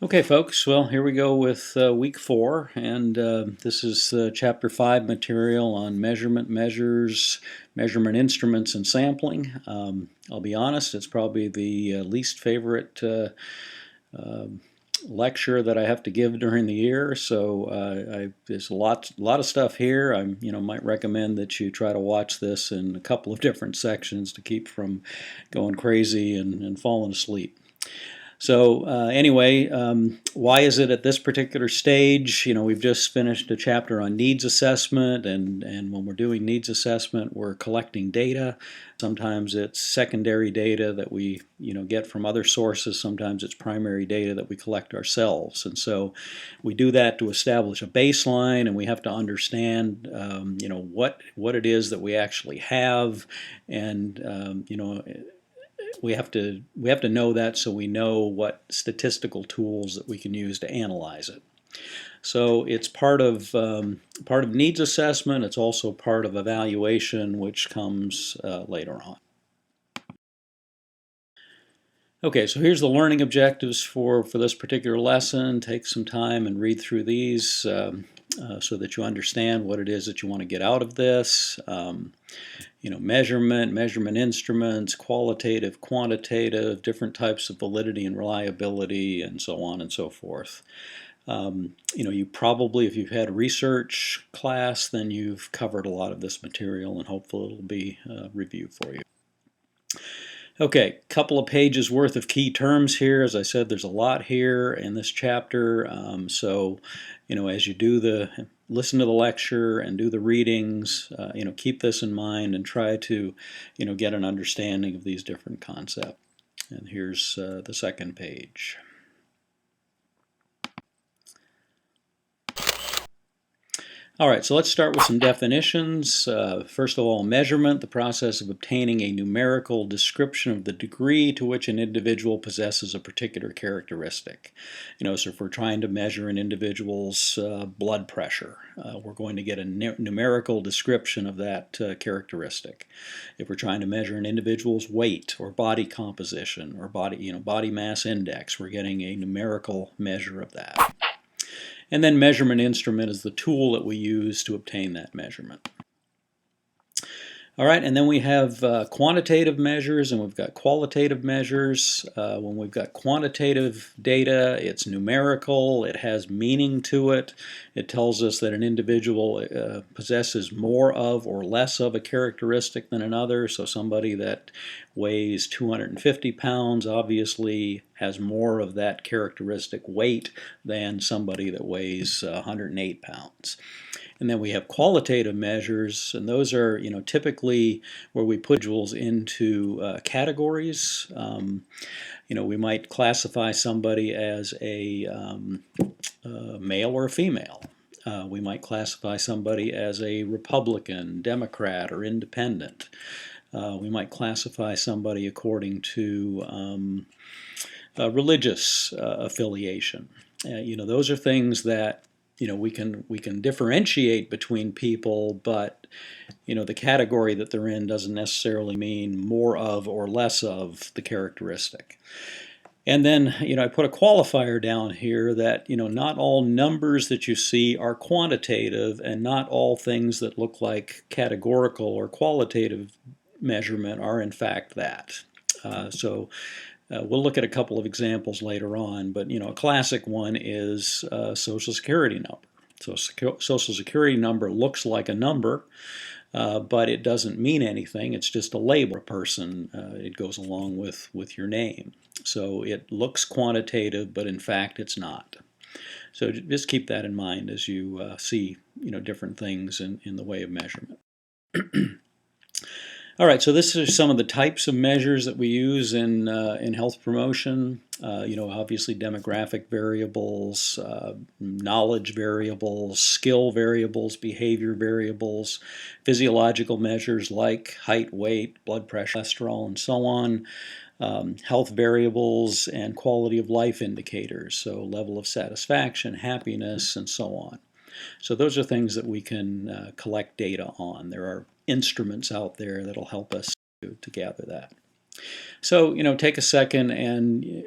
Okay, folks, well, here we go with week 4, and this is chapter 5 material on measurement measures, measurement instruments, and sampling. I'll be honest, it's probably the least favorite uh, lecture that I have to give during the year, so there's a lot of stuff here. I might recommend that you try to watch this in a couple of different sections to keep from going crazy and falling asleep. So anyway, why is it at this particular stage? We've just finished a chapter on needs assessment, and when we're doing needs assessment, we're collecting data. Sometimes it's secondary data that we get from other sources. Sometimes it's primary data that we collect ourselves. And so we do that to establish a baseline, and we have to understand what it is that we actually have, and we have to know that so we know what statistical tools that we can use to analyze it. So it's part of needs assessment. It's also part of evaluation, which comes later on. Okay, so here's the learning objectives for this particular lesson. Take some time and read through these so that you understand what it is that you want to get out of this. Measurement instruments, qualitative, quantitative, different types of validity and reliability, and so on and so forth. You probably, if you've had a research class, then you've covered a lot of this material, and hopefully it'll be reviewed for you. Okay, couple of pages worth of key terms here. As I said, there's a lot here in this chapter. So, as you listen to the lecture and do the readings, keep this in mind and try to, get an understanding of these different concepts. And here's the second page. All right, so let's start with some definitions. First of all, measurement, the process of obtaining a numerical description of the degree to which an individual possesses a particular characteristic. So if we're trying to measure an individual's blood pressure, we're going to get a numerical description of that characteristic. If we're trying to measure an individual's weight or body composition or body mass index, we're getting a numerical measure of that. And then measurement instrument is the tool that we use to obtain that measurement. All right, and then we have quantitative measures and we've got qualitative measures. When we've got quantitative data, it's numerical, it has meaning to it. It tells us that an individual possesses more of or less of a characteristic than another. So somebody that weighs 250 pounds obviously has more of that characteristic weight than somebody that weighs 108 pounds. And then we have qualitative measures, and those are typically where we put individuals into categories. We might classify somebody as a male or a female. We might classify somebody as a Republican, Democrat, or independent. We might classify somebody according to religious affiliation. Those are things that we can differentiate between people, but the category that they're in doesn't necessarily mean more of or less of the characteristic. And then I put a qualifier down here that not all numbers that you see are quantitative, and not all things that look like categorical or qualitative measurement are in fact that. We'll look at a couple of examples later on, but a classic one is Social Security number. So Social Security number looks like a number, but it doesn't mean anything. It's just a label for a person. It goes along with your name. So it looks quantitative, but in fact it's not. So just keep that in mind as you see different things in the way of measurement. All right, so this is some of the types of measures that we use in health promotion. Obviously demographic variables, knowledge variables, skill variables, behavior variables, physiological measures like height, weight, blood pressure, cholesterol, and so on. Health variables and quality of life indicators, so level of satisfaction, happiness, and so on. So those are things that we can collect data on. There are instruments out there that'll help us to gather that. So take a second and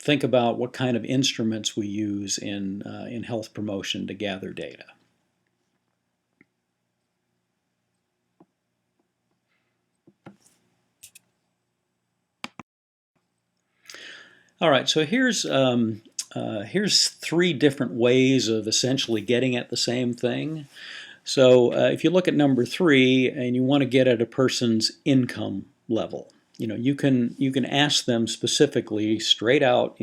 think about what kind of instruments we use in health promotion to gather data. All right, so here's 3 different ways of essentially getting at the same thing. So if you look at number 3 and you want to get at a person's income level, you can ask them specifically, straight out,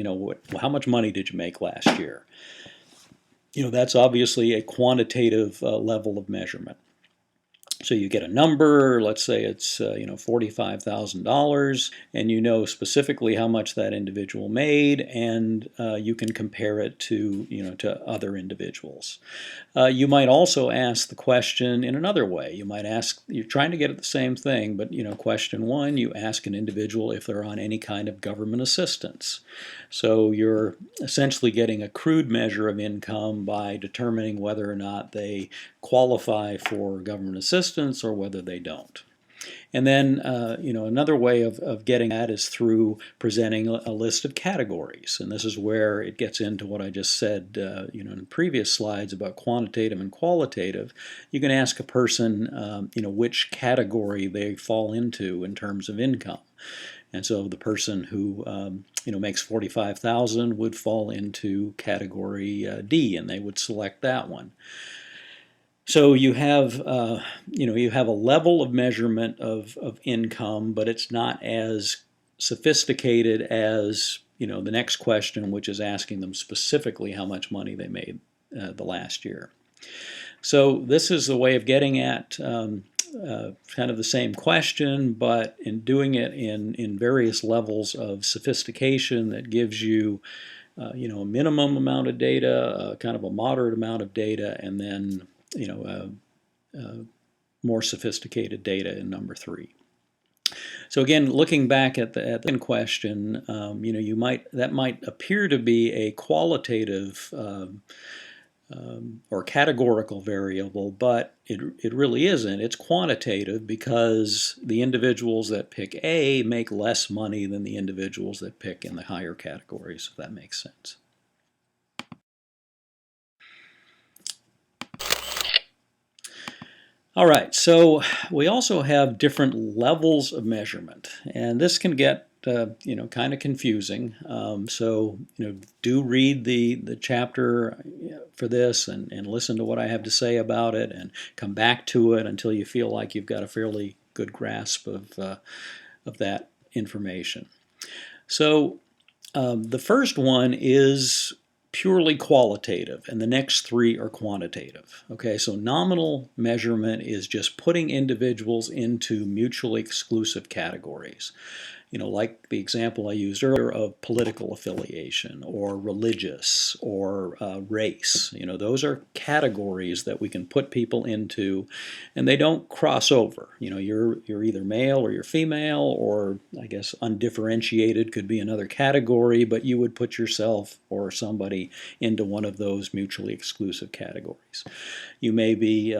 how much money did you make last year? That's obviously a quantitative level of measurement. So you get a number, let's say it's $45,000, and you know specifically how much that individual made, and you can compare it to other individuals. You might also ask the question in another way. You might ask, you're trying to get at the same thing, but question 1, you ask an individual if they're on any kind of government assistance. So you're essentially getting a crude measure of income by determining whether or not they qualify for government assistance or whether they don't. And then, another way of getting at is through presenting a list of categories. And this is where it gets into what I just said, in previous slides about quantitative and qualitative. You can ask a person, which category they fall into in terms of income. And so the person who makes $45,000 would fall into category D, and they would select that one. So you have a level of measurement of income, but it's not as sophisticated as the next question, which is asking them specifically how much money they made the last year. So this is the way of getting at kind of the same question, but in doing it in various levels of sophistication that gives you a minimum amount of data, kind of a moderate amount of data, and then more sophisticated data in number 3. So again, looking back at the question, that might appear to be a qualitative or categorical variable, but it really isn't. It's quantitative because the individuals that pick A make less money than the individuals that pick in the higher categories, if that makes sense. All right, so we also have different levels of measurement, and this can get kind of confusing. So do read the chapter for this and listen to what I have to say about it, and come back to it until you feel like you've got a fairly good grasp of that information. So the first one is purely qualitative, and the next 3 are quantitative. Okay, so nominal measurement is just putting individuals into mutually exclusive categories. Like the example I used earlier of political affiliation or religious or race. Those are categories that we can put people into, and they don't cross over. You're either male or you're female, or I guess undifferentiated could be another category, but you would put yourself or somebody into one of those mutually exclusive categories. You may be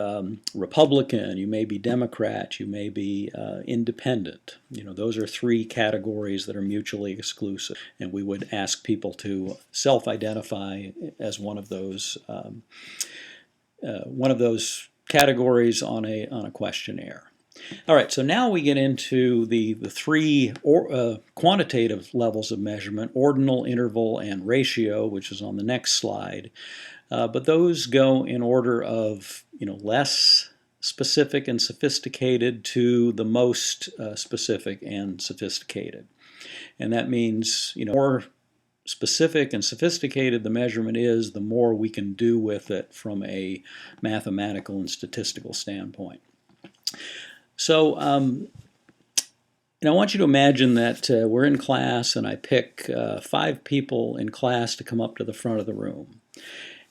Republican, you may be Democrat, you may be independent. Those are 3 categories that are mutually exclusive, and we would ask people to self-identify as one of those categories on a questionnaire. All right, so now we get into the 3 quantitative levels of measurement: ordinal, interval, and ratio, which is on the next slide. But those go in order of less specific and sophisticated to the most specific and sophisticated. And that means more specific and sophisticated the measurement is, the more we can do with it from a mathematical and statistical standpoint. So I want you to imagine that we're in class and I pick 5 people in class to come up to the front of the room.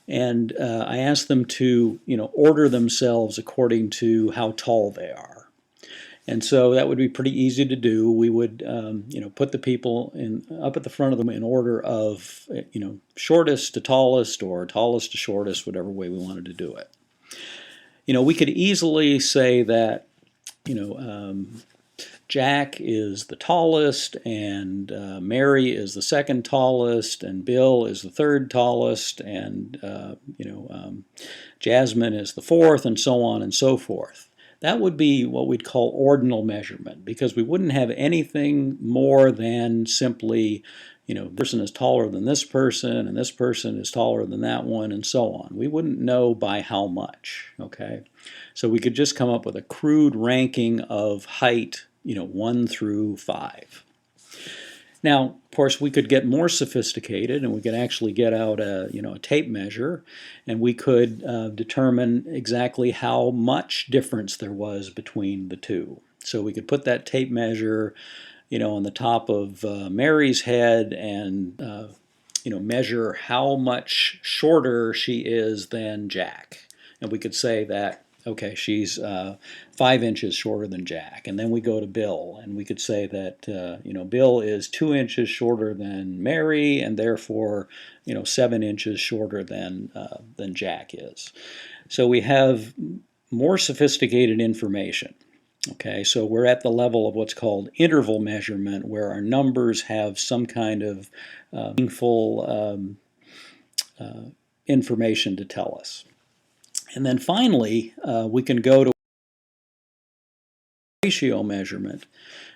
And I ask them to, order themselves according to how tall they are. And so that would be pretty easy to do. We would, put the people up at the front of them in order of, shortest to tallest or tallest to shortest, whatever way we wanted to do it. We could easily say that, Jack is the tallest, and Mary is the second tallest, and Bill is the third tallest, and Jasmine is the fourth, and so on and so forth. That would be what we'd call ordinal measurement, because we wouldn't have anything more than simply, this person is taller than this person, and this person is taller than that one, and so on. We wouldn't know by how much, okay? So we could just come up with a crude ranking of height, 1 through 5. Now, of course, we could get more sophisticated, and we could actually get out a tape measure, and we could determine exactly how much difference there was between the two. So we could put that tape measure, on the top of Mary's head, and measure how much shorter she is than Jack, and we could say that, okay, she's 5 inches shorter than Jack. And then we go to Bill, and we could say that Bill is 2 inches shorter than Mary, and therefore 7 inches shorter than Jack is. So we have more sophisticated information. Okay, so we're at the level of what's called interval measurement, where our numbers have some kind of meaningful information to tell us. And then finally, we can go to ratio measurement,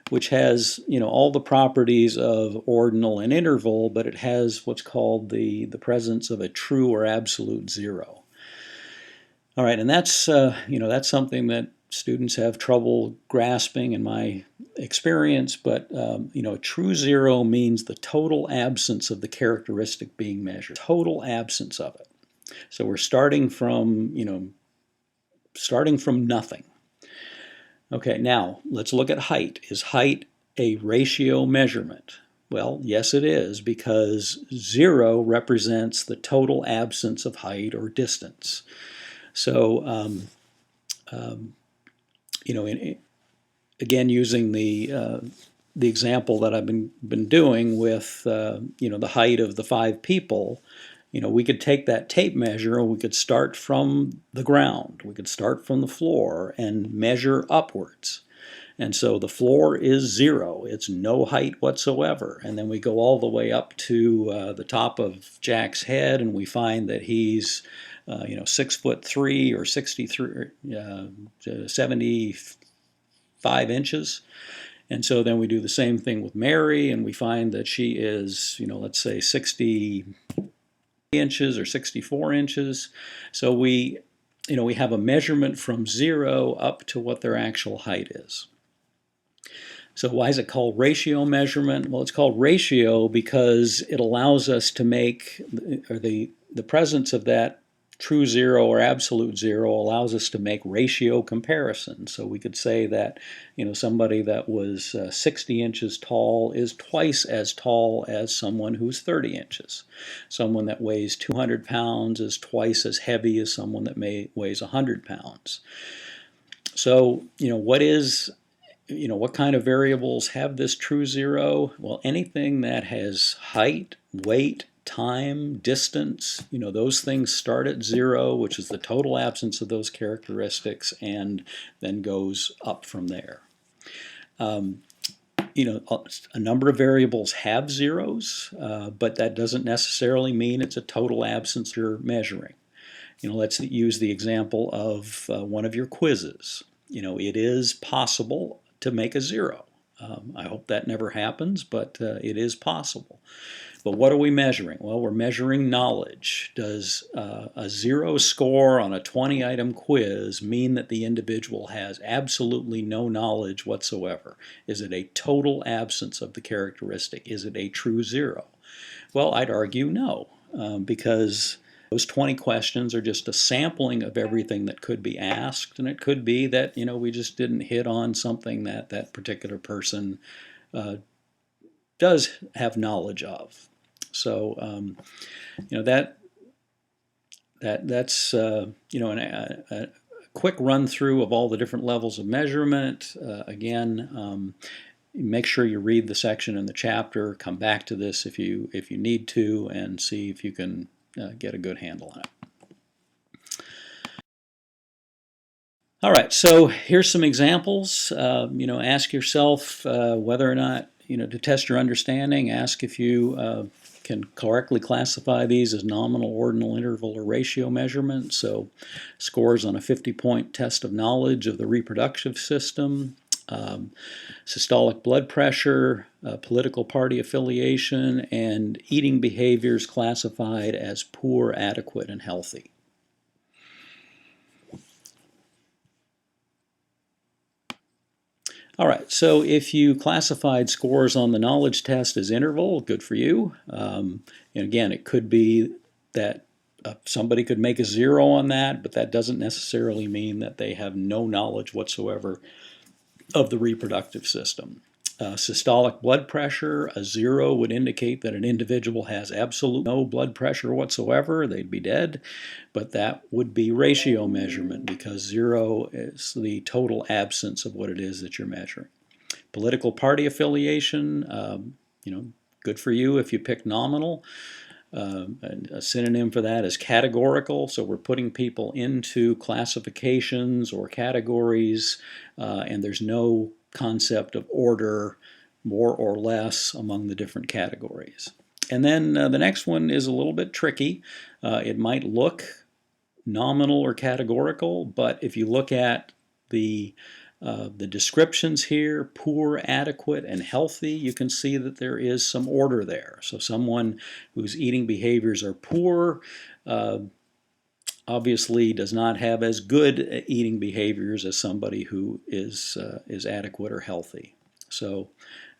which has all the properties of ordinal and interval, but it has what's called the presence of a true or absolute zero. All right, and that's that's something that students have trouble grasping in my experience, but a true zero means the total absence of the characteristic being measured, total absence of it. So we're starting from nothing. Okay, now let's look at height. Is height a ratio measurement? Well, yes it is, because 0 represents the total absence of height or distance. So, again, using the example that I've been doing with the height of the 5 people, we could take that tape measure and we could start from the ground. We could start from the floor and measure upwards. And so the floor is 0. It's no height whatsoever. And then we go all the way up to the top of Jack's head, and we find that he's 6'3" or 75 inches. And so then we do the same thing with Mary, and we find that she is, let's say 60 inches or 64 inches. So we have a measurement from 0 up to what their actual height is. So why is it called ratio measurement? Well, it's called ratio because it allows us to make, or the presence of that true 0 or absolute 0 allows us to make ratio comparisons. So we could say that somebody that was 60 inches tall is twice as tall as someone who's 30 inches. Someone that weighs 200 pounds is twice as heavy as someone that weighs 100 pounds. So what kind of variables have this true 0? Well, anything that has height, weight, time, distance, those things start at 0, which is the total absence of those characteristics, and then goes up from there. A number of variables have zeros, but that doesn't necessarily mean it's a total absence you're measuring. Let's use the example of one of your quizzes. It is possible to make a 0. I hope that never happens, but it is possible. But what are we measuring? Well, we're measuring knowledge. Does a 0 score on a 20-item quiz mean that the individual has absolutely no knowledge whatsoever? Is it a total absence of the characteristic? Is it a true 0? Well, I'd argue no, because those 20 questions are just a sampling of everything that could be asked, and it could be that we just didn't hit on something that that particular person does have knowledge of. So that's a quick run through of all the different levels of measurement. Again, make sure you read the section in the chapter. Come back to this if you need to, and see if you can get a good handle on it. All right, so here's some examples. Ask yourself whether or not, to test your understanding, ask if you can correctly classify these as nominal, ordinal, interval, or ratio measurements. So scores on a 50-point test of knowledge of the reproductive system, systolic blood pressure, political party affiliation, and eating behaviors classified as poor, adequate, and healthy. All right, so if you classified scores on the knowledge test as interval, good for you. And again, it could be that somebody could make a 0 on that, but that doesn't necessarily mean that they have no knowledge whatsoever of the reproductive system. Systolic blood pressure, a 0 would indicate that an individual has absolutely no blood pressure whatsoever. They'd be dead. But that would be ratio measurement because 0 is the total absence of what it is that you're measuring. Political party affiliation, good for you if you pick nominal. A synonym for that is categorical, so we're putting people into classifications or categories, and there's no concept of order, more or less, among the different categories. And then the next one is a little bit tricky. It might look nominal or categorical, but if you look at the descriptions here, poor, adequate, and healthy, you can see that there is some order there. So someone whose eating behaviors are poor obviously does not have as good eating behaviors as somebody who is adequate or healthy. So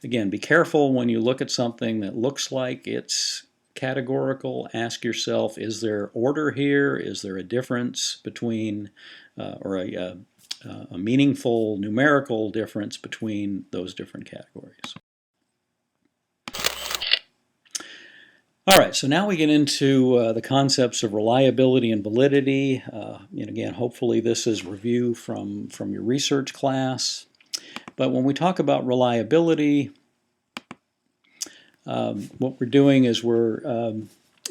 again, be careful when you look at something that looks like it's categorical. Ask yourself, is there order here? Is there a difference between, or a meaningful numerical difference between those different categories? All right, so now we get into the concepts of reliability and validity. And again, hopefully this is review from your research class. But when we talk about reliability, what we're doing is we're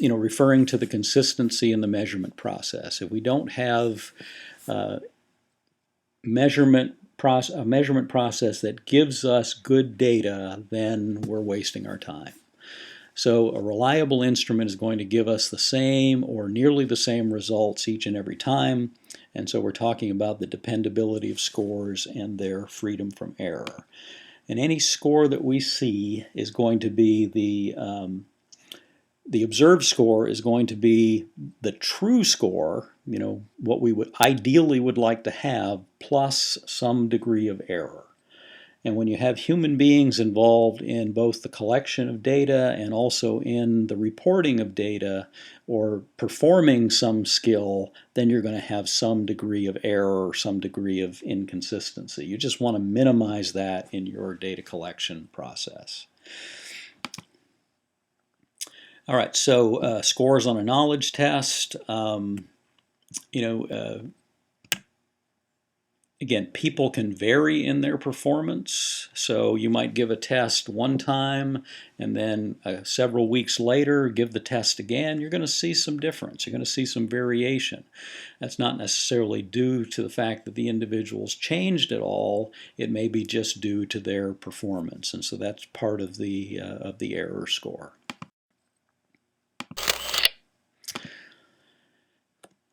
referring to the consistency in the measurement process. If we don't have a measurement process that gives us good data, then we're wasting our time. So a reliable instrument is going to give us the same or nearly the same results each and every time. And so we're talking about the dependability of scores and their freedom from error. And any score that we see is going to be the observed score is going to be the true score, what we would ideally would like to have, plus some degree of error. And when you have human beings involved in both the collection of data and also in the reporting of data or performing some skill, then you're going to have some degree of error or some degree of inconsistency. You just want to minimize that in your data collection process. All right, so scores on a knowledge test. Again, people can vary in their performance, so you might give a test one time and then several weeks later give the test again. You're going to see some difference. You're going to see some variation. That's not necessarily due to the fact that the individual's changed at all. It may be just due to their performance, and so that's part of the error score.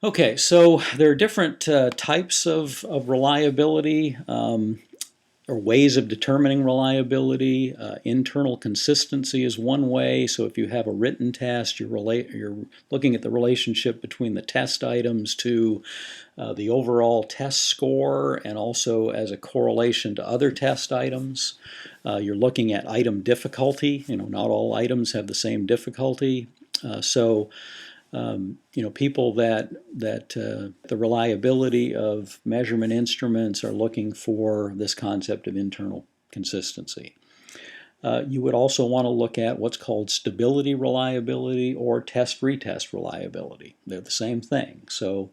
Okay, so there are different types of reliability or ways of determining reliability. Internal consistency is one way. So if you have a written test, you're looking at the relationship between the test items to the overall test score and also as a correlation to other test items. You're looking at item difficulty. Not all items have the same difficulty. People that the reliability of measurement instruments are looking for this concept of internal consistency. You would also want to look at what's called stability reliability or test-retest reliability. They're the same thing. So,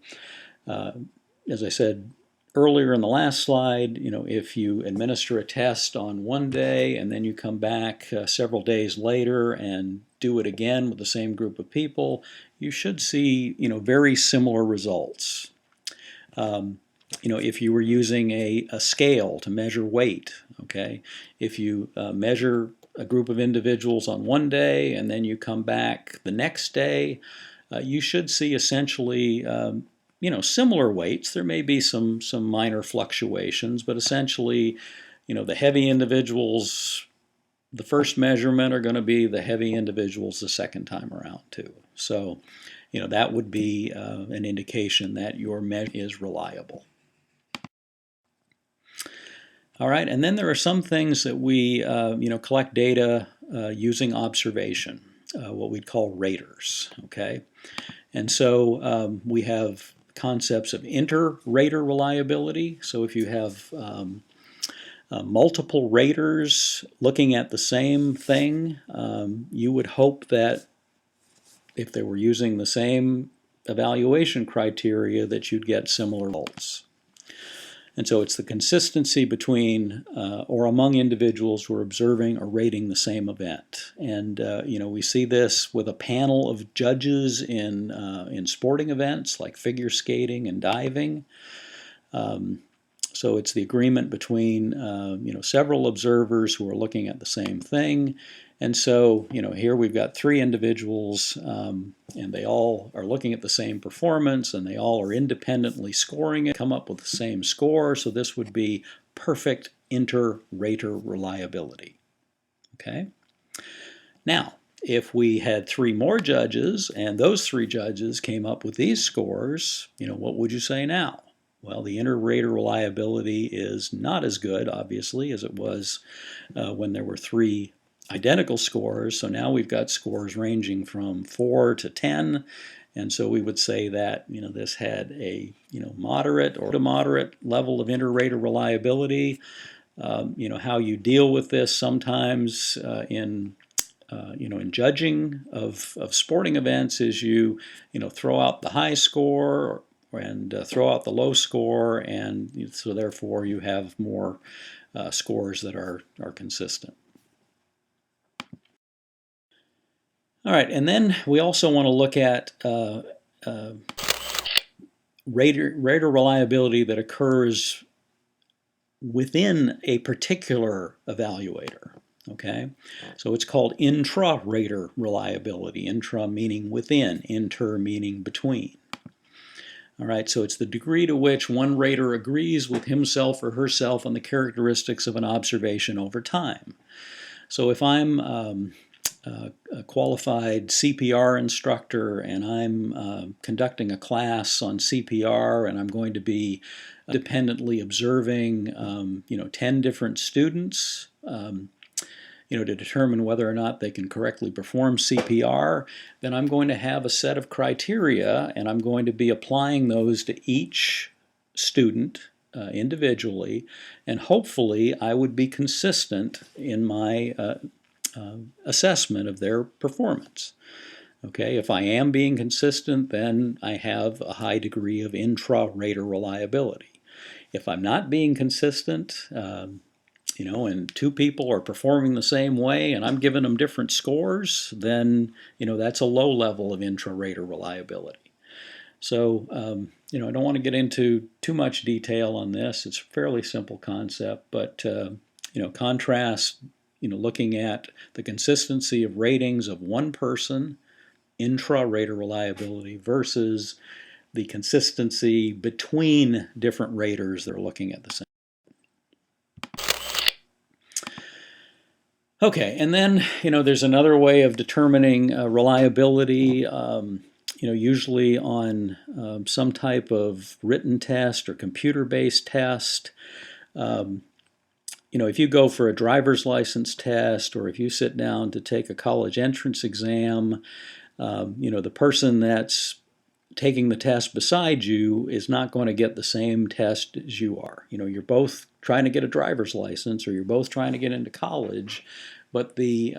as I said earlier in the last slide, if you administer a test on one day and then you come back several days later and do it again with the same group of people, you should see very similar results. if you were using a scale to measure weight, okay, if you measure a group of individuals on one day and then you come back the next day, you should see essentially similar weights. There may be some minor fluctuations, but essentially, the heavy individuals, the first measurement, are going to be the heavy individuals the second time around too. So, that would be an indication that your measure is reliable. All right, and then there are some things that we collect data using observation, what we'd call raters. Okay, and so we have concepts of inter-rater reliability. So if you have multiple raters looking at the same thing, you would hope that if they were using the same evaluation criteria that you'd get similar results. And so it's the consistency between or among individuals who are observing or rating the same event. And we see this with a panel of judges in sporting events like figure skating and diving. So it's the agreement between several observers who are looking at the same thing. And so here we've got three individuals, and they all are looking at the same performance, and they all are independently scoring it, come up with the same score. So this would be perfect inter-rater reliability. Okay. Now, if we had three more judges, and those three judges came up with these scores, what would you say now? Well, the inter-rater reliability is not as good, obviously, as it was when there were three identical scores. So now we've got scores ranging from 4 to 10, and so we would say that this had a moderate or to moderate level of inter-rater reliability. How you deal with this sometimes in judging of sporting events is you throw out the high score and throw out the low score, and so therefore you have more scores that are consistent. All right, and then we also want to look at rater reliability that occurs within a particular evaluator. Okay, so it's called intra-rater reliability. Intra meaning within, inter meaning between. All right, so it's the degree to which one rater agrees with himself or herself on the characteristics of an observation over time. So if I'm a qualified CPR instructor and I'm conducting a class on CPR, and I'm going to be independently observing 10 different students to determine whether or not they can correctly perform CPR, then I'm going to have a set of criteria, and I'm going to be applying those to each student individually, and hopefully I would be consistent in my assessment of their performance. Okay, if I am being consistent, then I have a high degree of intra-rater reliability. If I'm not being consistent, and two people are performing the same way and I'm giving them different scores, then that's a low level of intra-rater reliability. So I don't want to get into too much detail on this. It's a fairly simple concept, but contrast looking at the consistency of ratings of one person, intra-rater reliability, versus the consistency between different raters that are looking at the same. Okay, and then there's another way of determining reliability, usually on some type of written test or computer-based test. If you go for a driver's license test, or if you sit down to take a college entrance exam, the person that's taking the test beside you is not going to get the same test as you are. You're both trying to get a driver's license, or you're both trying to get into college, but the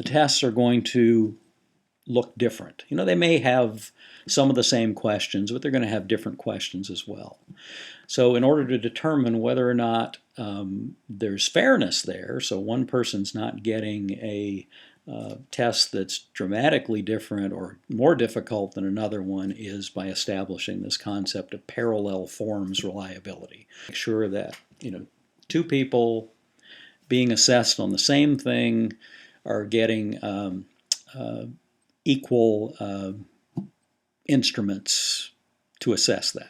tests are going to look different. They may have some of the same questions, but they're going to have different questions as well. So in order to determine whether or not there's fairness there, so one person's not getting a test that's dramatically different or more difficult than another one is by establishing this concept of parallel forms reliability. Make sure that two people being assessed on the same thing are getting equal instruments to assess that.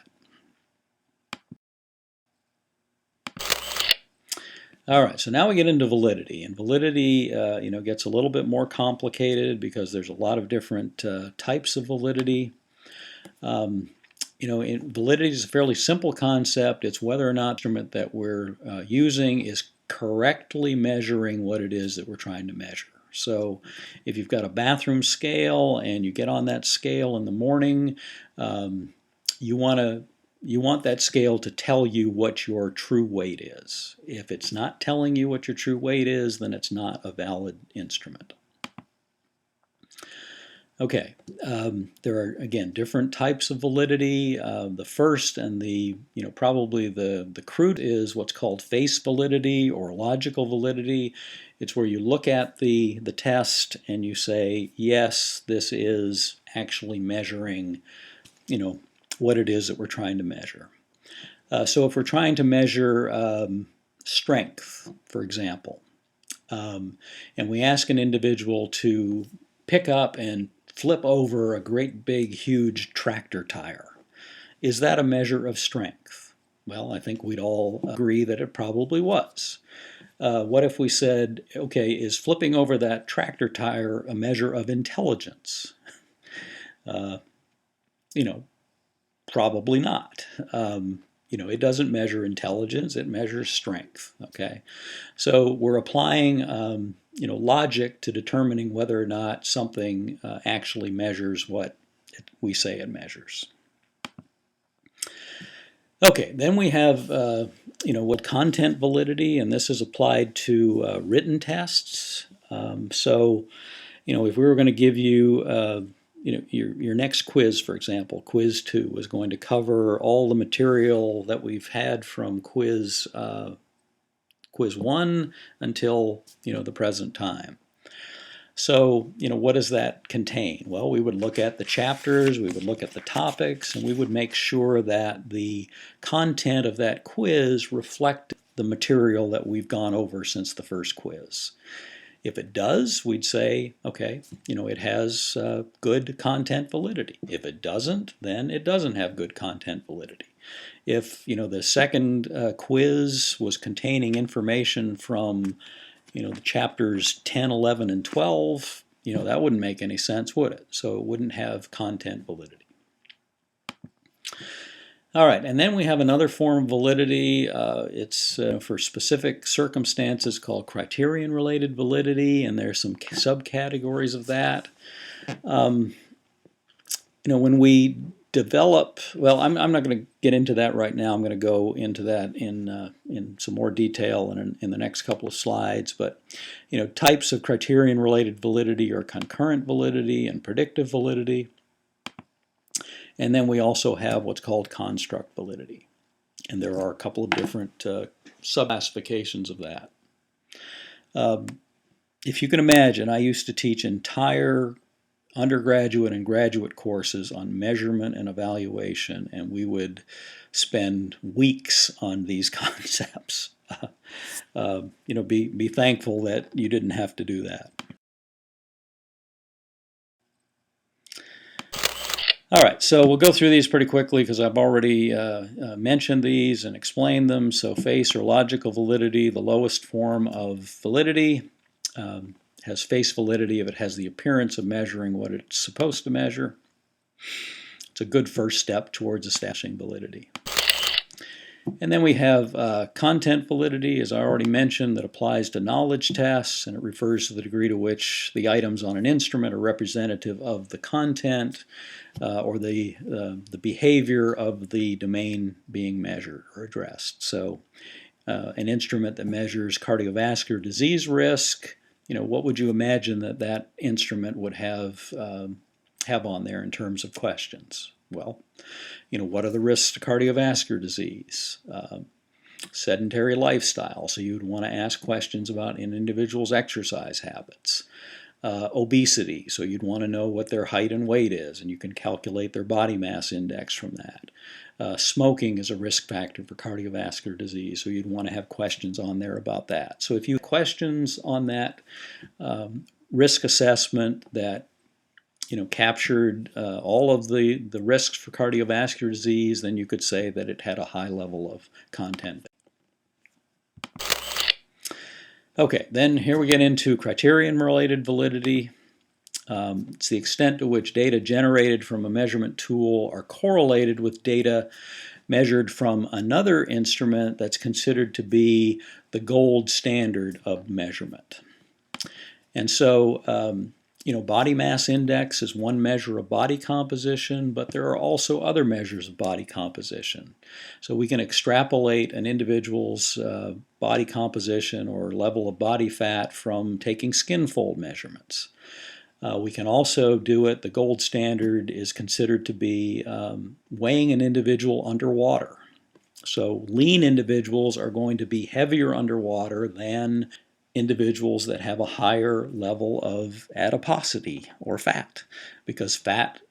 All right, so now we get into validity, and validity, gets a little bit more complicated because there's a lot of different types of validity. Validity is a fairly simple concept. It's whether or not the instrument that we're using is correctly measuring what it is that we're trying to measure. So if you've got a bathroom scale and you get on that scale in the morning, you want that scale to tell you what your true weight is. If it's not telling you what your true weight is, then it's not a valid instrument. Okay, there are, again, different types of validity. The first and probably the crude is what's called face validity or logical validity. It's where you look at the test and you say, yes, this is actually measuring, what it is that we're trying to measure. So if we're trying to measure strength, for example, and we ask an individual to pick up and flip over a great big huge tractor tire, is that a measure of strength? Well, I think we'd all agree that it probably was. What if we said, okay, is flipping over that tractor tire a measure of intelligence? Probably not. It doesn't measure intelligence, it measures strength, okay? So we're applying, logic to determining whether or not something actually measures what we say it measures. Okay, then we have, what content validity, and this is applied to written tests. So, if we were going to give you your next quiz, for example, quiz 2 is going to cover all the material that we've had from quiz 1 until the present time. So what does that contain? Well, we would look at the chapters, we would look at the topics, and we would make sure that the content of that quiz reflected the material that we've gone over since the first quiz. If it does, we'd say, okay, it has good content validity. If it doesn't, then it doesn't have good content validity. If, the second quiz was containing information from, the chapters 10, 11, and 12, that wouldn't make any sense, would it? So it wouldn't have content validity. All right, and then we have another form of validity. It's for specific circumstances called Criterion-Related Validity, and there's some subcategories of that. When we develop, well, I'm not going to get into that right now. I'm going to go into that in some more detail in the next couple of slides. But types of criterion-related validity are concurrent validity and predictive validity. And then we also have what's called construct validity. And there are a couple of different sub-classifications of that. If you can imagine, I used to teach entire undergraduate and graduate courses on measurement and evaluation, and we would spend weeks on these concepts. Be thankful that you didn't have to do that. All right, so we'll go through these pretty quickly because I've already mentioned these and explained them. So face or logical validity, the lowest form of validity, has face validity if it has the appearance of measuring what it's supposed to measure. It's a good first step towards establishing validity. And then we have content validity, as I already mentioned, that applies to knowledge tests, and it refers to the degree to which the items on an instrument are representative of the content or the behavior of the domain being measured or addressed. So an instrument that measures cardiovascular disease risk, what would you imagine that instrument would have on there in terms of questions? Well, what are the risks to cardiovascular disease? Sedentary lifestyle, so you'd want to ask questions about an individual's exercise habits. obesity, so you'd want to know what their height and weight is, and you can calculate their body mass index from that. Smoking is a risk factor for cardiovascular disease, so you'd want to have questions on there about that. So if you have questions on that risk assessment that captured all of the risks for cardiovascular disease, then you could say that it had a high level of content. Okay, then here we get into criterion-related validity. It's the extent to which data generated from a measurement tool are correlated with data measured from another instrument that's considered to be the gold standard of measurement. And so, body mass index is one measure of body composition, but there are also other measures of body composition. So we can extrapolate an individual's body composition or level of body fat from taking skin fold measurements. We can also do it, the gold standard is considered to be weighing an individual underwater. So lean individuals are going to be heavier underwater than individuals that have a higher level of adiposity or fat, because fat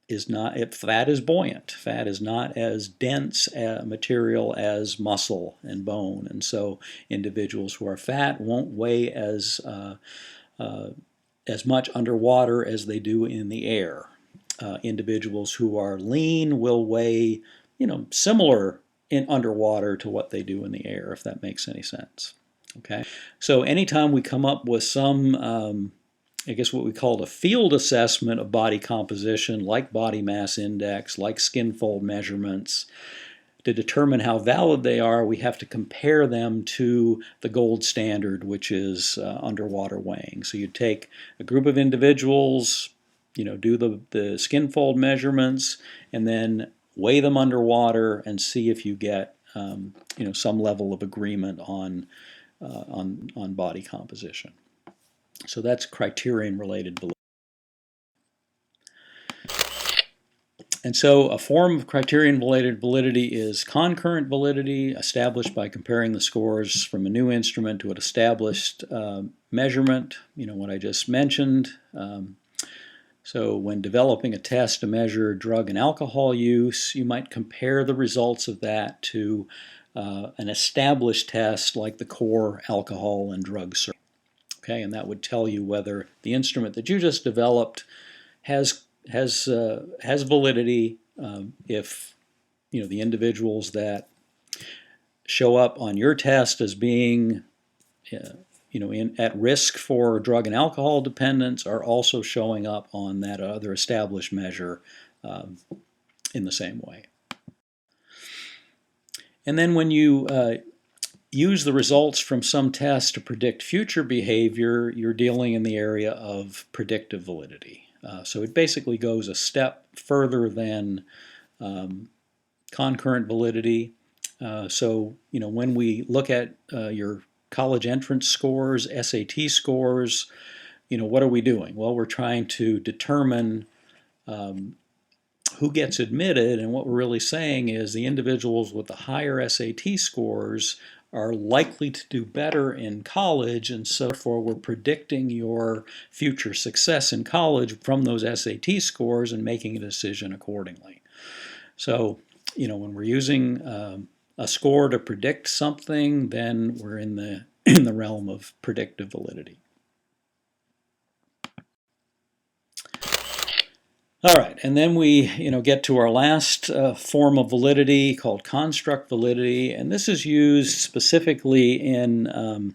is buoyant. Fat is not as dense a material as muscle and bone, and so individuals who are fat won't weigh as much underwater as they do in the air. Individuals who are lean will weigh, similar in underwater to what they do in the air, if that makes any sense. Okay, so anytime we come up with some, I guess what we call a field assessment of body composition, like body mass index, like skin fold measurements, to determine how valid they are, we have to compare them to the gold standard, which is underwater weighing. So you take a group of individuals, do the skin fold measurements, and then weigh them underwater and see if you get some level of agreement on body composition. So that's criterion-related validity. And so a form of criterion-related validity is concurrent validity, established by comparing the scores from a new instrument to an established measurement, what I just mentioned. So when developing a test to measure drug and alcohol use, you might compare the results of that to an established test like the core alcohol and drug survey. Okay, and that would tell you whether the instrument that you just developed has validity if the individuals that show up on your test as being at risk for drug and alcohol dependence are also showing up on that other established measure in the same way. And then when you use the results from some test to predict future behavior, you're dealing in the area of predictive validity. So it basically goes a step further than concurrent validity. So when we look at your college entrance scores, SAT scores, what are we doing? Well, we're trying to determine who gets admitted, and what we're really saying is the individuals with the higher SAT scores are likely to do better in college, and so therefore we're predicting your future success in college from those SAT scores and making a decision accordingly. So, when we're using a score to predict something, then we're in the realm of predictive validity. All right, and then we get to our last form of validity called construct validity, and this is used specifically in,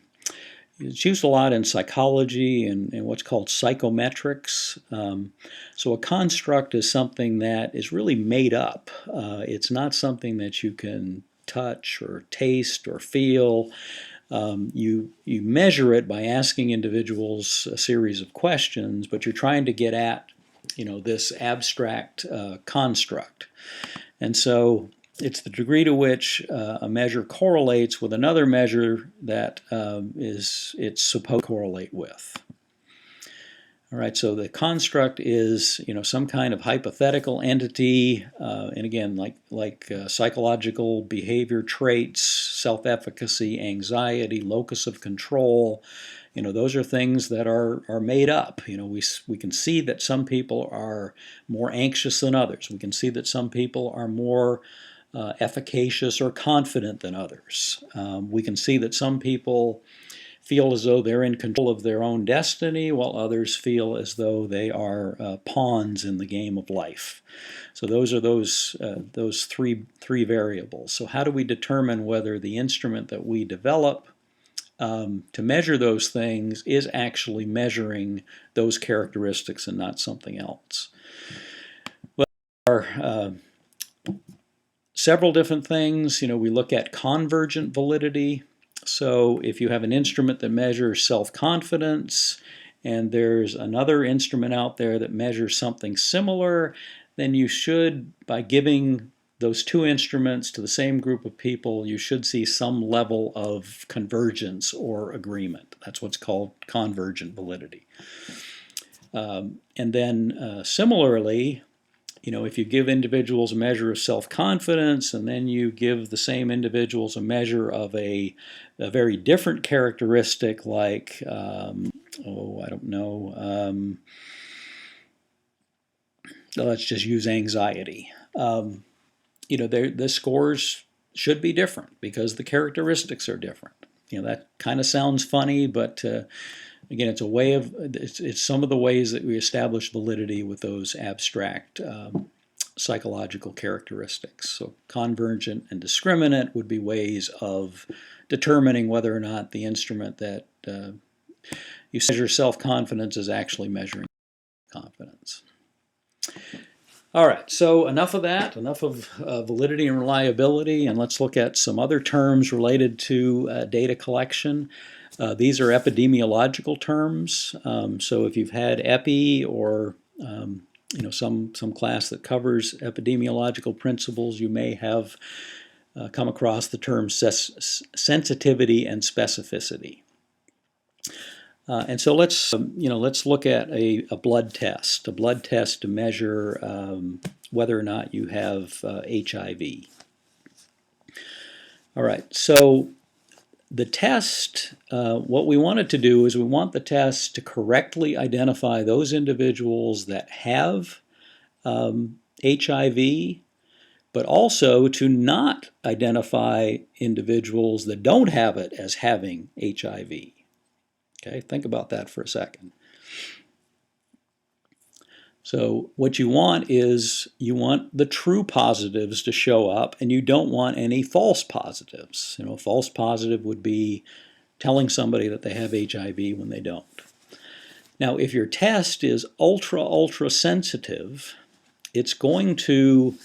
it's used a lot in psychology and what's called psychometrics. So a construct is something that is really made up. It's not something that you can touch or taste or feel. You measure it by asking individuals a series of questions, but you're trying to get at this abstract construct. And so it's the degree to which a measure correlates with another measure that it's supposed to correlate with. All right, so the construct is some kind of hypothetical entity, and again, like psychological behavior traits, self-efficacy, anxiety, locus of control, Those are things that are made up. We can see that some people are more anxious than others. We can see that some people are more efficacious or confident than others. We can see that some people feel as though they're in control of their own destiny, while others feel as though they are pawns in the game of life. So those are those three variables. So how do we determine whether the instrument that we develop to measure those things is actually measuring those characteristics and not something else? Well, there are several different things. We look at convergent validity. So if you have an instrument that measures self-confidence and there's another instrument out there that measures something similar, then you should, by giving those two instruments to the same group of people, you should see some level of convergence or agreement. That's what's called convergent validity. And then similarly, if you give individuals a measure of self-confidence and then you give the same individuals a measure of a very different characteristic like, I don't know, let's just use anxiety. The scores should be different because the characteristics are different. That kind of sounds funny, but again, it's some of the ways that we establish validity with those abstract psychological characteristics. So convergent and discriminant would be ways of determining whether or not the instrument that you measure self-confidence is actually measuring confidence. All right, so enough of that, enough of validity and reliability, and let's look at some other terms related to data collection. These are epidemiological terms. So if you've had epi or some class that covers epidemiological principles, you may have come across the terms sensitivity and specificity. And so let's look at a blood test to measure whether or not you have HIV. All right, so the test, what we want it to do is we want the test to correctly identify those individuals that have HIV, but also to not identify individuals that don't have it as having HIV. Okay, think about that for a second. So what you want is you want the true positives to show up, and you don't want any false positives. A false positive would be telling somebody that they have HIV when they don't. Now, if your test is ultra sensitive, it's going to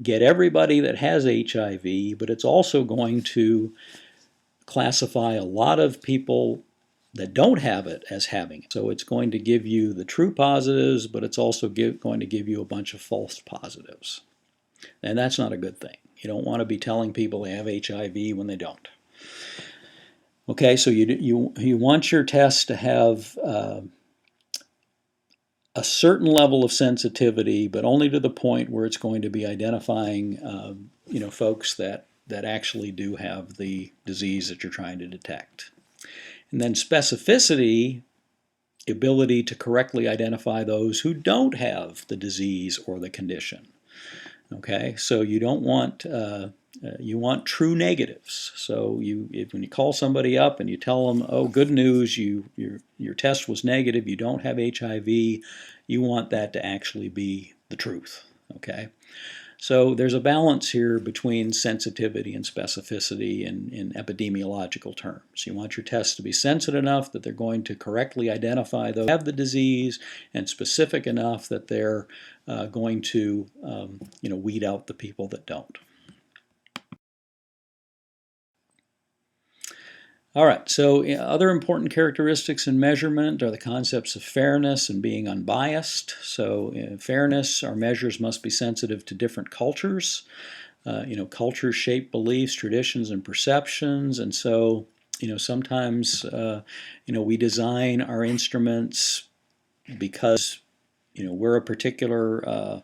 get everybody that has HIV, but it's also going to classify a lot of people that don't have it as having it. So it's going to give you the true positives, but it's also going to give you a bunch of false positives. And that's not a good thing. You don't want to be telling people they have HIV when they don't. Okay, so you want your test to have a certain level of sensitivity, but only to the point where it's going to be identifying folks that actually do have the disease that you're trying to detect. And then specificity, ability to correctly identify those who don't have the disease or the condition. Okay, so you don't want you want true negatives. So when you call somebody up and you tell them, oh, good news, your test was negative, you don't have HIV, you want that to actually be the truth. Okay. So there's a balance here between sensitivity and specificity in epidemiological terms. You want your tests to be sensitive enough that they're going to correctly identify those who have the disease, and specific enough that they're going to weed out the people that don't. All right, so other important characteristics in measurement are the concepts of fairness and being unbiased. So in fairness, our measures must be sensitive to different cultures. Cultures shape beliefs, traditions, and perceptions, and so sometimes we design our instruments because we're a particular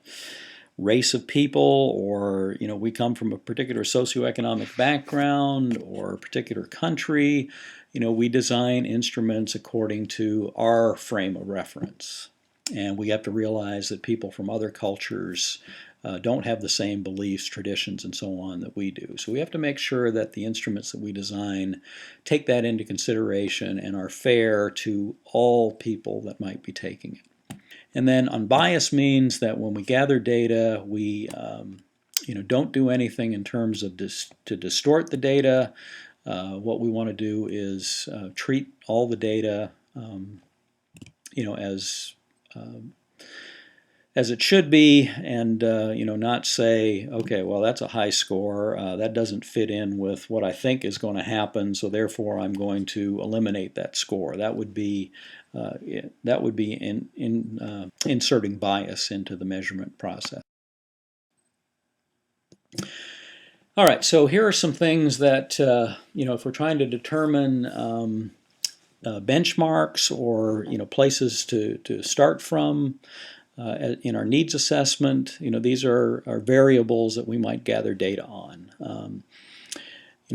race of people, or we come from a particular socioeconomic background or a particular country. we design instruments according to our frame of reference. And we have to realize that people from other cultures don't have the same beliefs, traditions, and so on that we do. So we have to make sure that the instruments that we design take that into consideration and are fair to all people that might be taking it. And then unbiased means that when we gather data, we don't do anything in terms of to distort the data. What we want to do is treat all the data as it should be, and not say, okay, well, that's a high score, that doesn't fit in with what I think is going to happen, so therefore I'm going to eliminate that score. That would be inserting bias into the measurement process. All right, so here are some things that if we're trying to determine benchmarks or places to start from. In our needs assessment, these are variables that we might gather data on.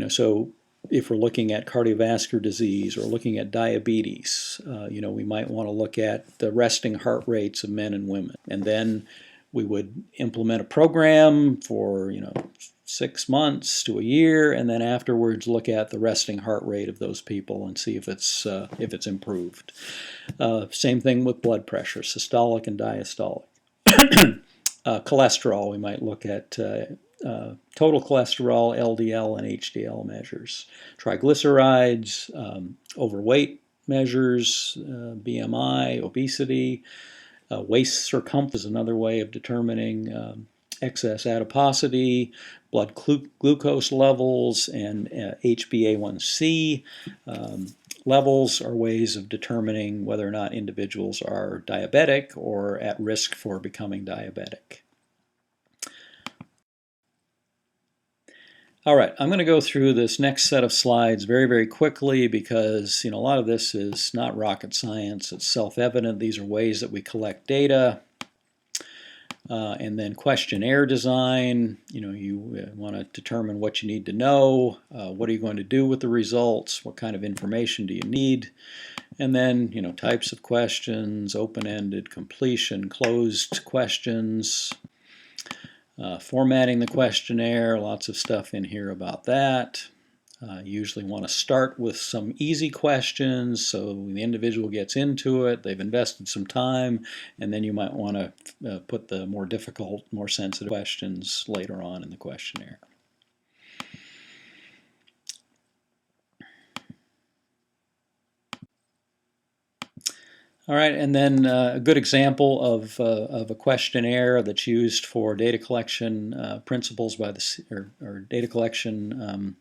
So if we're looking at cardiovascular disease or looking at diabetes, we might want to look at the resting heart rates of men and women. And then we would implement a program for, 6 months to a year, and then afterwards look at the resting heart rate of those people and see if it's improved. Same thing with blood pressure, systolic and diastolic. Cholesterol, we might look at total cholesterol, LDL, and HDL measures. Triglycerides, overweight measures, BMI, obesity. Waist circumference is another way of determining excess adiposity, blood glucose levels, and HbA1c levels are ways of determining whether or not individuals are diabetic or at risk for becoming diabetic. All right, I'm going to go through this next set of slides very, very quickly because a lot of this is not rocket science. It's self-evident. These are ways that we collect data. And then questionnaire design, you want to determine what you need to know, what are you going to do with the results, what kind of information do you need, and then types of questions, open-ended, completion, closed questions, formatting the questionnaire, lots of stuff in here about that. You usually want to start with some easy questions so when the individual gets into it, they've invested some time, and then you might want to put the more difficult, more sensitive questions later on in the questionnaire. All right, and then a good example of a questionnaire that's used for data collection principles by the or data collection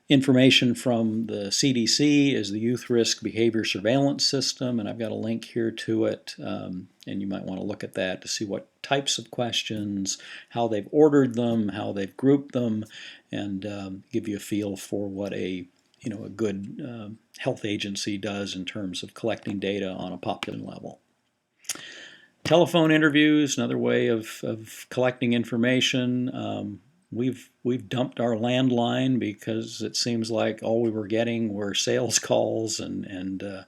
information from the CDC is the Youth Risk Behavior Surveillance System, and I've got a link here to it, and you might want to look at that to see what types of questions, how they've ordered them, how they've grouped them, and give you a feel for what a good health agency does in terms of collecting data on a population level. Telephone interviews, another way of collecting information. We've dumped our landline because it seems like all we were getting were sales calls and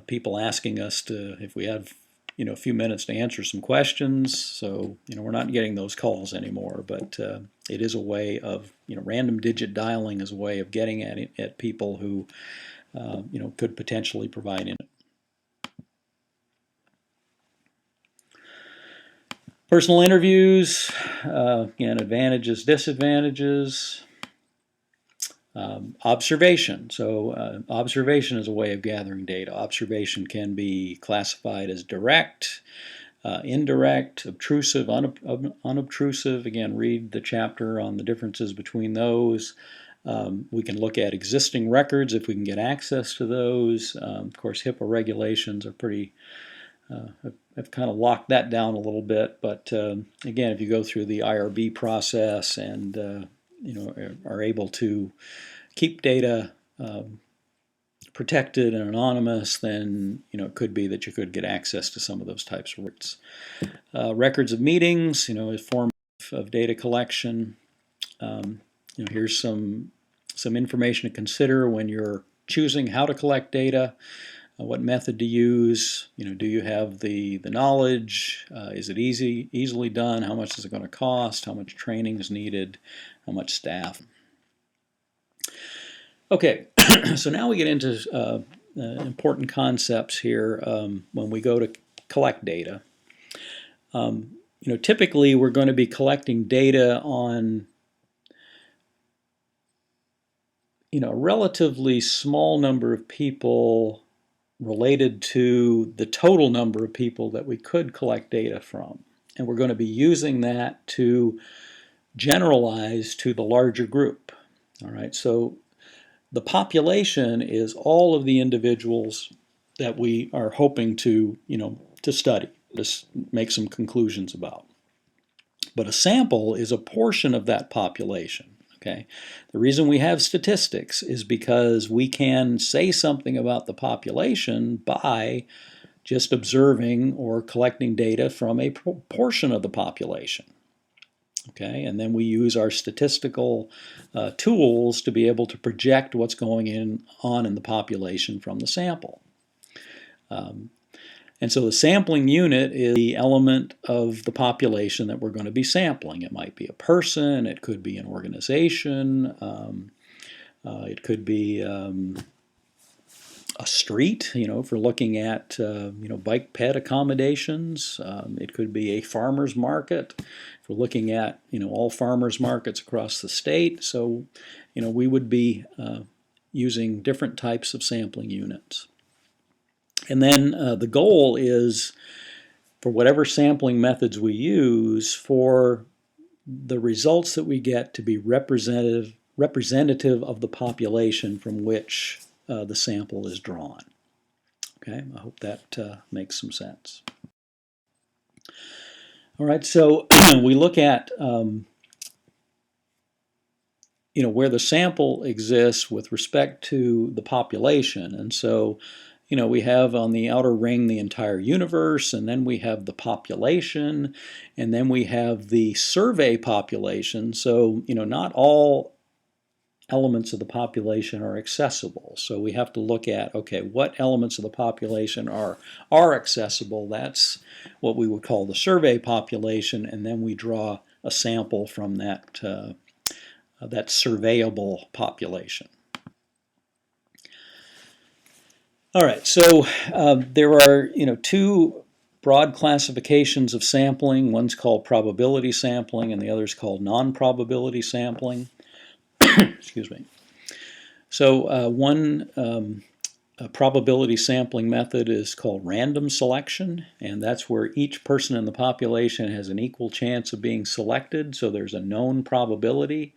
people asking us if we have a few minutes to answer some questions. So we're not getting those calls anymore, but it is a way of random digit dialing is a way of getting at people who could potentially provide input. Personal interviews, again, advantages, disadvantages. Observation. So observation is a way of gathering data. Observation can be classified as direct, indirect, obtrusive, unobtrusive. Again, read the chapter on the differences between those. We can look at existing records if we can get access to those. Of course, HIPAA regulations are pretty I've kind of locked that down a little bit, but again, if you go through the IRB process and are able to keep data protected and anonymous, then it could be that you could get access to some of those types of records. Records of meetings, is a form of data collection. Here's some information to consider when you're choosing how to collect data, what method to use. Do you have the knowledge? Is it easily done? How much is it going to cost? How much training is needed? How much staff? Okay, so now we get into important concepts here when we go to collect data. Typically we're going to be collecting data on a relatively small number of people related to the total number of people that we could collect data from. And we're going to be using that to generalize to the larger group. All right, so the population is all of the individuals that we are hoping to study, to make some conclusions about. But a sample is a portion of that population. Okay. The reason we have statistics is because we can say something about the population by just observing or collecting data from a portion of the population. Okay, and then we use our statistical tools to be able to project what's going on in the population from the sample. And so the sampling unit is the element of the population that we're going to be sampling. It might be a person, it could be an organization, it could be a street, if we're looking at bike ped accommodations. It could be a farmer's market if we're looking at all farmers markets across the state. So we would be using different types of sampling units. And then the goal is, for whatever sampling methods we use, for the results that we get to be representative of the population from which the sample is drawn. Okay, I hope that makes some sense. All right, so we look at where the sample exists with respect to the population. And so we have on the outer ring the entire universe, and then we have the population, and then we have the survey population. So not all elements of the population are accessible. So we have to look at, okay, what elements of the population are accessible. That's what we would call the survey population, and then we draw a sample from that surveyable population. All right, so there are two broad classifications of sampling. One's called probability sampling, and the other is called non-probability sampling. Excuse me. So one probability sampling method is called random selection, and that's where each person in the population has an equal chance of being selected, so there's a known probability.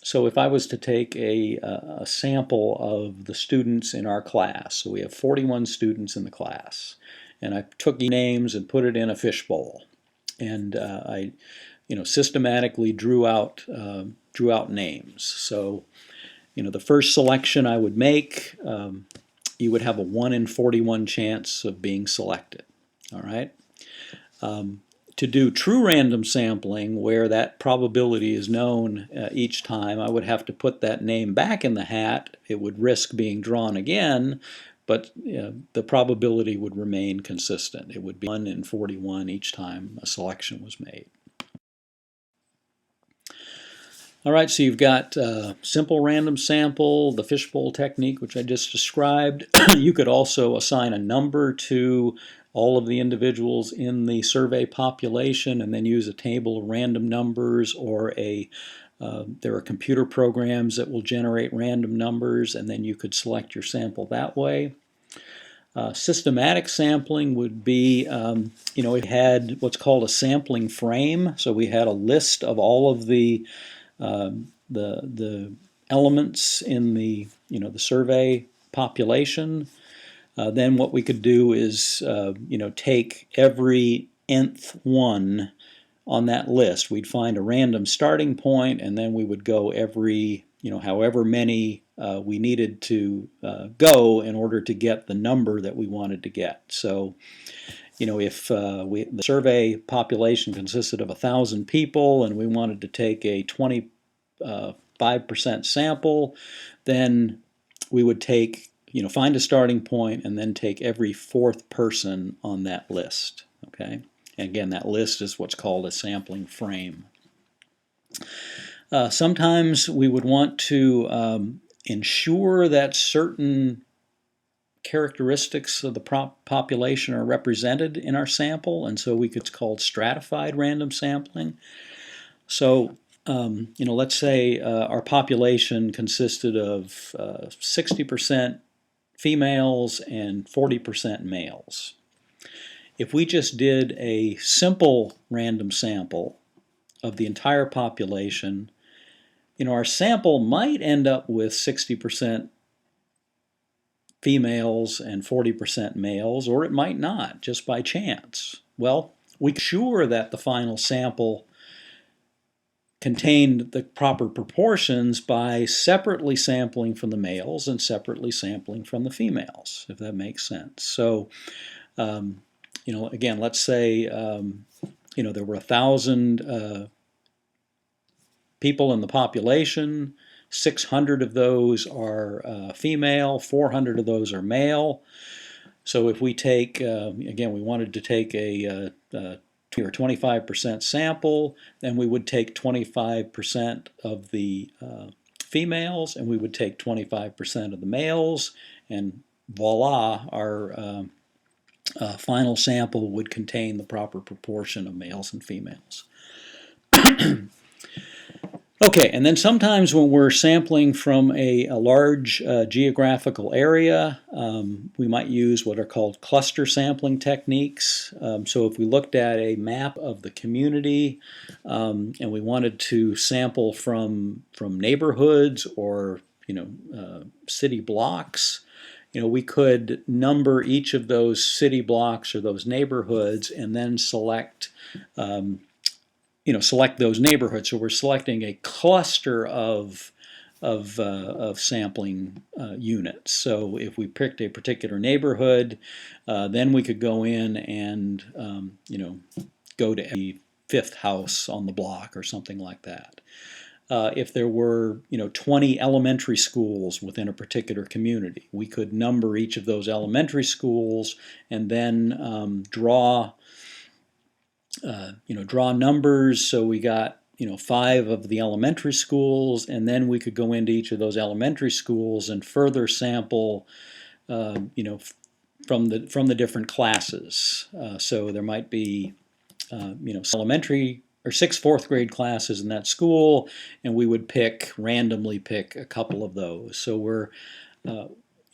So if I was to take a sample of the students in our class, so we have 41 students in the class, and I took names and put it in a fishbowl, and I systematically drew out names. So the first selection I would make, you would have a 1 in 41 chance of being selected. All right. To do true random sampling, where that probability is known each time, I would have to put that name back in the hat. It would risk being drawn again, but the probability would remain consistent. It would be 1 in 41 each time a selection was made. All right, so you've got simple random sample, the fishbowl technique, which I just described. You could also assign a number to all of the individuals in the survey population and then use a table of random numbers, or there are computer programs that will generate random numbers, and then you could select your sample that way. Systematic sampling would be, it had what's called a sampling frame. So we had a list of all of the elements in the survey population. Then what we could do is take every nth one on that list. We'd find a random starting point, and then we would go every however many we needed to go in order to get the number that we wanted to get. So if the survey population consisted of 1,000 people and we wanted to take a 25% sample, then we would take, find a starting point and then take every fourth person on that list. Okay, and again, that list is what's called a sampling frame. Sometimes we would want to ensure that certain characteristics of the population are represented in our sample, and so it's called stratified random sampling. So, let's say our population consisted of 60% females and 40% males. If we just did a simple random sample of the entire population, our sample might end up with 60% females and 40% males, or it might not, just by chance. Well, we can ensure that the final sample contained the proper proportions by separately sampling from the males and separately sampling from the females, if that makes sense. So, again, let's say, there were 1,000 people in the population. 600 of those are female, 400 of those are male. So if we take, again, we wanted to take a 25% sample, then we would take 25% of the females, and we would take 25% of the males, and voila, our final sample would contain the proper proportion of males and females. Okay, and then sometimes when we're sampling from a large geographical area, we might use what are called cluster sampling techniques. So if we looked at a map of the community and we wanted to sample from neighborhoods or city blocks, we could number each of those city blocks or those neighborhoods and then select select those neighborhoods. So we're selecting a cluster of sampling units. So if we picked a particular neighborhood, then we could go in and go to the fifth house on the block or something like that. If there were 20 elementary schools within a particular community, we could number each of those elementary schools and then draw numbers. So we got 5 of the elementary schools, and then we could go into each of those elementary schools and further sample from the different classes. So there might be elementary or 6 fourth grade classes in that school, and we would randomly pick a couple of those. So we're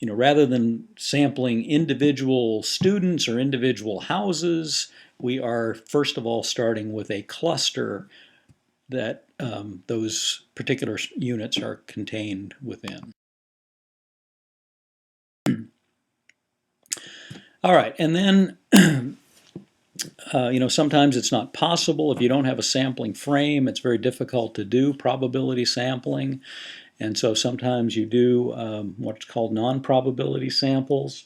rather than sampling individual students or individual houses, we are first of all starting with a cluster that those particular units are contained within. All right, and then sometimes it's not possible. If you don't have a sampling frame, it's very difficult to do probability sampling. And so sometimes you do what's called non-probability samples.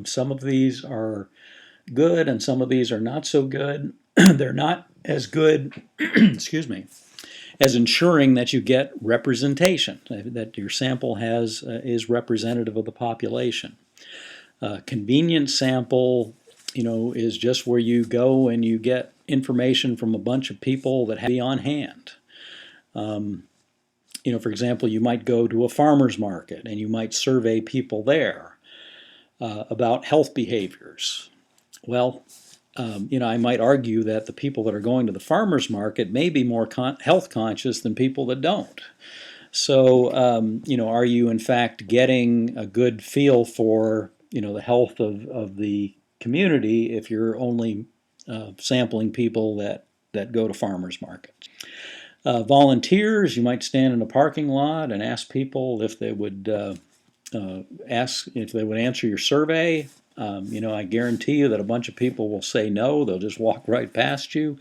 Some of these are good and some of these are not so good. They're not as good, excuse me, as ensuring that you get representation, that your sample is representative of the population. Convenience sample, is just where you go and you get information from a bunch of people that have to be on hand. For example, you might go to a farmer's market and you might survey people there about health behaviors. Well, I might argue that the people that are going to the farmer's market may be more health conscious than people that don't. So, are you in fact getting a good feel for, the health of the community if you're only sampling people that go to farmers markets? Volunteers, you might stand in a parking lot and ask people if they would answer your survey. I guarantee you that a bunch of people will say no. They'll just walk right past you.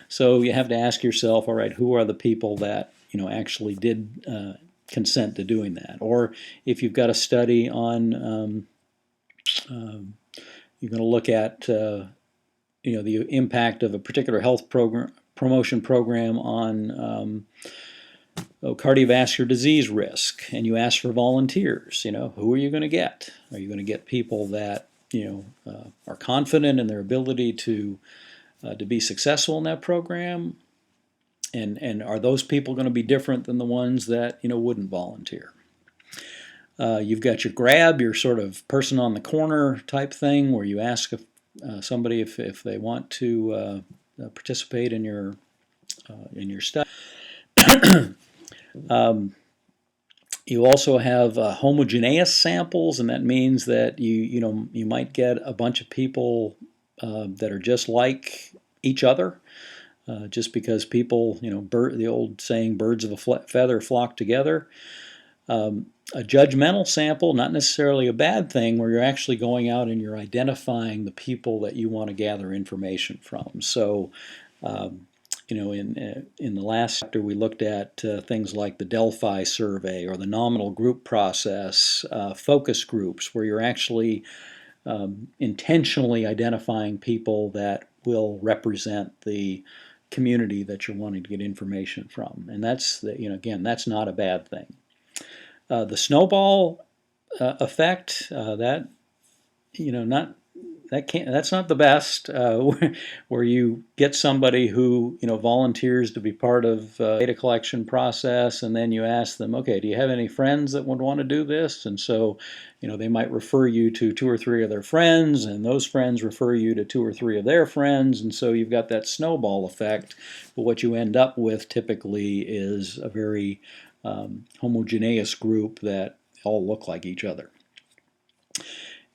So you have to ask yourself, all right, who are the people that actually did consent to doing that? Or if you've got a study on, you're going to look at the impact of a particular health promotion program on cardiovascular disease risk, and you ask for volunteers. Who are you going to get? Are you going to get people that are confident in their ability to be successful in that program? And are those people going to be different than the ones that wouldn't volunteer? You've got your grab, your sort of person on the corner type thing, where you ask somebody if they want to participate in your study. You also have homogeneous samples, and that means that you might get a bunch of people that are just like each other, just because people, the old saying, birds of a feather flock together. A judgmental sample, not necessarily a bad thing, where you're actually going out and you're identifying the people that you want to gather information from. So, in the last chapter, we looked at things like the Delphi survey or the nominal group process, focus groups, where you're actually intentionally identifying people that will represent the community that you're wanting to get information from. And that's, again, that's not a bad thing. The snowball effect, that's not the best, where you get somebody who volunteers to be part of data collection process, and then you ask them, okay, do you have any friends that would want to do this? And so they might refer you to 2 or 3 of their friends, and those friends refer you to 2 or 3 of their friends, and so you've got that snowball effect. But what you end up with typically is a very homogeneous group that all look like each other.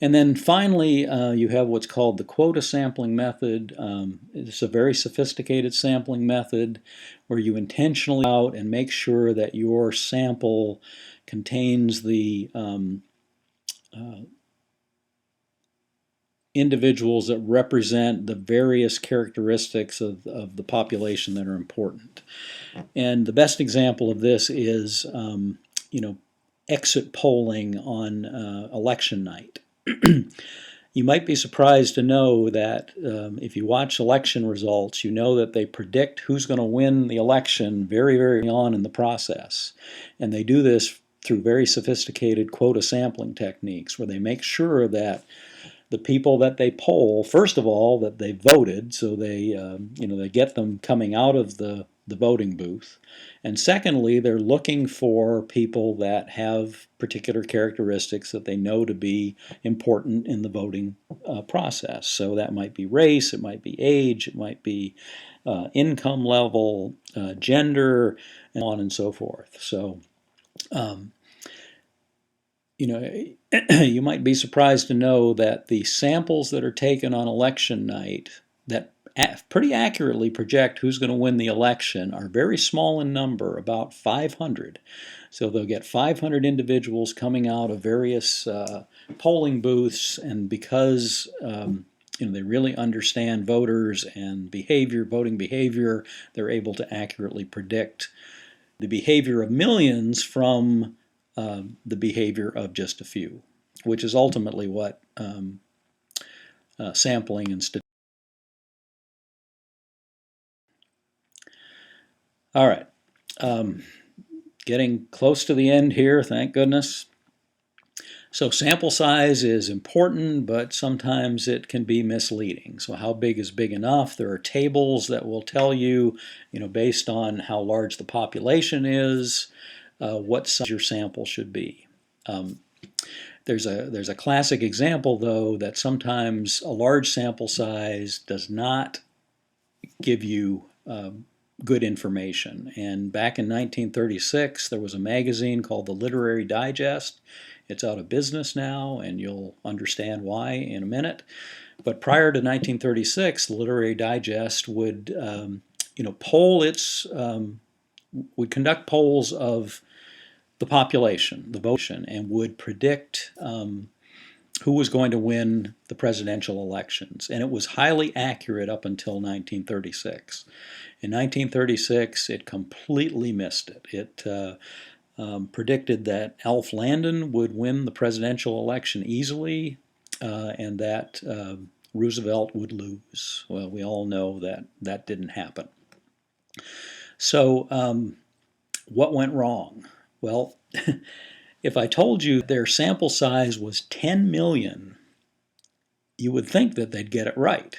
And then finally, you have what's called the quota sampling method. It's a very sophisticated sampling method where you intentionally go out and make sure that your sample contains the individuals that represent the various characteristics of the population that are important. And the best example of this is, exit polling on election night. You might be surprised to know that if you watch election results, you know that they predict who's going to win the election very, very early on in the process. And they do this through very sophisticated quota sampling techniques, where they make sure that the people that they poll, first of all, that they voted, so they get them coming out of the voting booth, and secondly, they're looking for people that have particular characteristics that they know to be important in the voting process. So that might be race, it might be age, it might be income level, gender, and on and so forth. So you might be surprised to know that the samples that are taken on election night that pretty accurately project who's going to win the election are very small in number, about 500. So they'll get 500 individuals coming out of various polling booths, and because they really understand voters and voting behavior, they're able to accurately predict the behavior of millions from the behavior of just a few, which is ultimately what sampling and statistics. All right, getting close to the end here, thank goodness. So sample size is important, but sometimes it can be misleading. So how big is big enough? There are tables that will tell you, based on how large the population is, what size your sample should be. There's a classic example, though, that sometimes a large sample size does not give you good information. And back in 1936, there was a magazine called the Literary Digest. It's out of business now, and you'll understand why in a minute. But prior to 1936, the Literary Digest would, would conduct polls of the population, the vote, and would predict who was going to win the presidential elections. And it was highly accurate up until 1936. In 1936, it completely missed it. It predicted that Alf Landon would win the presidential election easily, and that Roosevelt would lose. Well, we all know that that didn't happen. So What went wrong? Well, if I told you their sample size was 10 million, you would think that they'd get it right.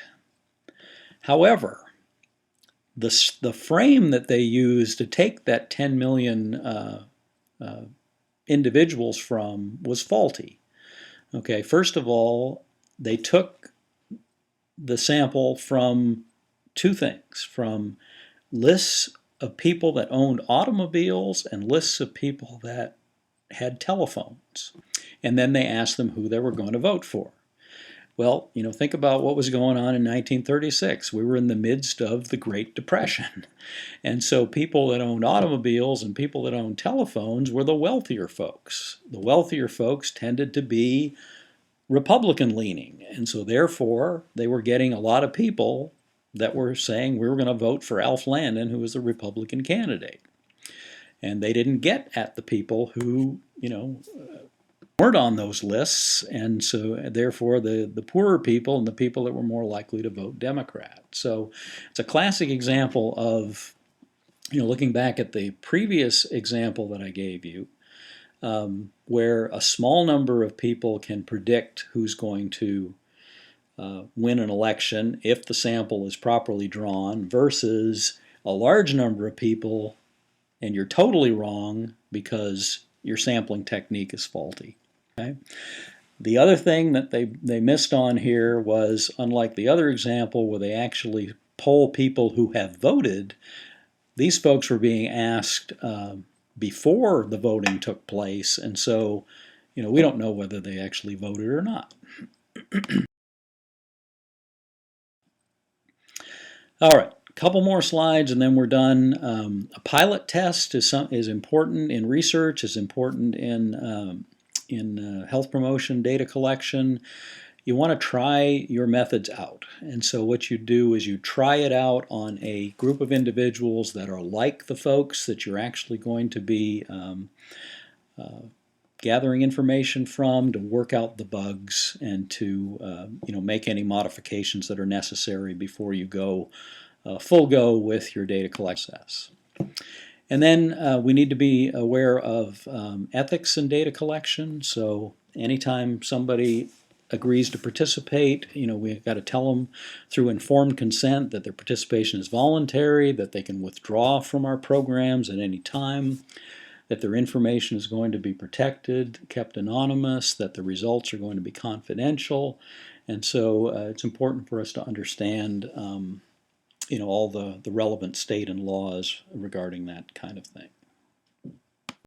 However, the frame that they used to take that 10 million individuals from was faulty. Okay, first of all, they took the sample from two things, from lists of people that owned automobiles and lists of people that had telephones. And then they asked them who they were going to vote for. Well, think about what was going on in 1936. We were in the midst of the Great Depression. And so people that owned automobiles and people that owned telephones were the wealthier folks. The wealthier folks tended to be Republican leaning. And so therefore, they were getting a lot of people that were saying we were going to vote for Alf Landon, who was the Republican candidate. And they didn't get at the people who, weren't on those lists, and so therefore the poorer people and the people that were more likely to vote Democrat. So it's a classic example of, looking back at the previous example that I gave you, where a small number of people can predict who's going to win an election if the sample is properly drawn, versus a large number of people and you're totally wrong because your sampling technique is faulty. Okay? The other thing that they missed on here was, unlike the other example where they actually poll people who have voted, these folks were being asked before the voting took place, and so we don't know whether they actually voted or not. All right, a couple more slides and then we're done. A pilot test is important in research, is important in health promotion, data collection. You want to try your methods out. And so what you do is you try it out on a group of individuals that are like the folks that you're actually going to be gathering information from, to work out the bugs and to make any modifications that are necessary before you go full go with your data collection process. And then we need to be aware of ethics in data collection. So anytime somebody agrees to participate, we've got to tell them through informed consent that their participation is voluntary, that they can withdraw from our programs at any time, that their information is going to be protected, kept anonymous, that the results are going to be confidential. And so it's important for us to understand all the relevant state and laws regarding that kind of thing.